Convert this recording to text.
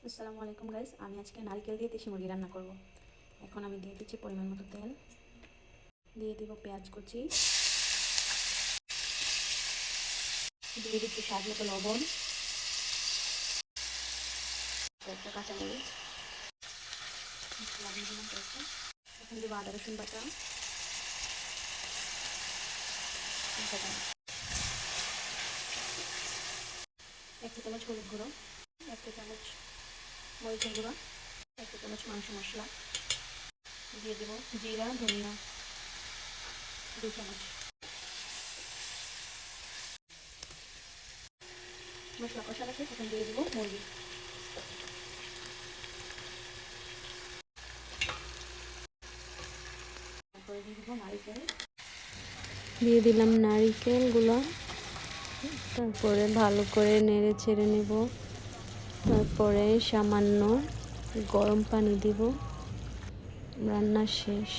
আসসালামু আলাইকুম গাইস, আমি আজকে নারকেল দিয়ে দেশি মুরগি রান্না করব। এখন আমি দিয়ে দিচ্ছি পরিমাণ মতো তেল, দিয়ে দিব পেঁয়াজ কুচি, দিয়ে দিচ্ছি স্বাদ মতো লবণ, একটা কাঁচামরিচ, লাগিয়ে দিলাম পেঁয়াজটা। এখন দেবো আদা রসুন বাটা, এক চা চামচ হলুদ গুঁড়ো, এক চা চামচ মরিচের গুঁড়ো, এক চা চামচ মাংস মশলা, দিয়ে দেবো জিরা ধনিয়া 2 চামচ। মশলা কষা রাখে এখন দিয়ে দেবো মুরগি। তারপরে দিয়ে দেবো নারকেল, দিয়ে দিলাম নারকেলগুলো, তারপরে ভালো করে নেড়ে ছেড়ে নেব। তারপরে সামান্য গরম পানি দিব। রান্না শেষ।